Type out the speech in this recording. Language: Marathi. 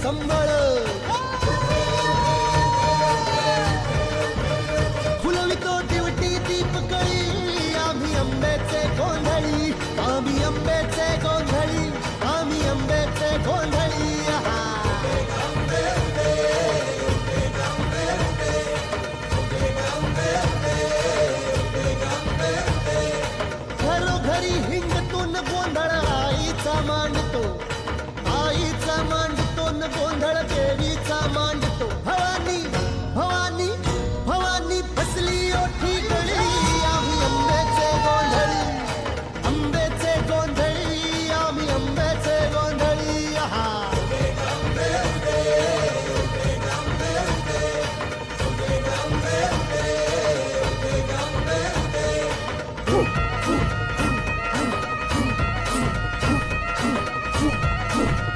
संबळ फुलवितो दिवटी दीपकळी आम्ही आंब्याचे गोंधळी आम्ही आंब्याचे गोंधळी आम्ही आंब्याचे गोंधळी घरोघरी हिंगतून गोंधळ आईचा मांडतो आईचा मांडतो न गोंधळ देवीचा मांडतो भवानी भवानी भवानी फसली ओठी गळी आम्ही आंब्याचे गोंधळी आंब्याचे गोंधळी आम्ही आंब्याचे गोंधळी आहा Woo!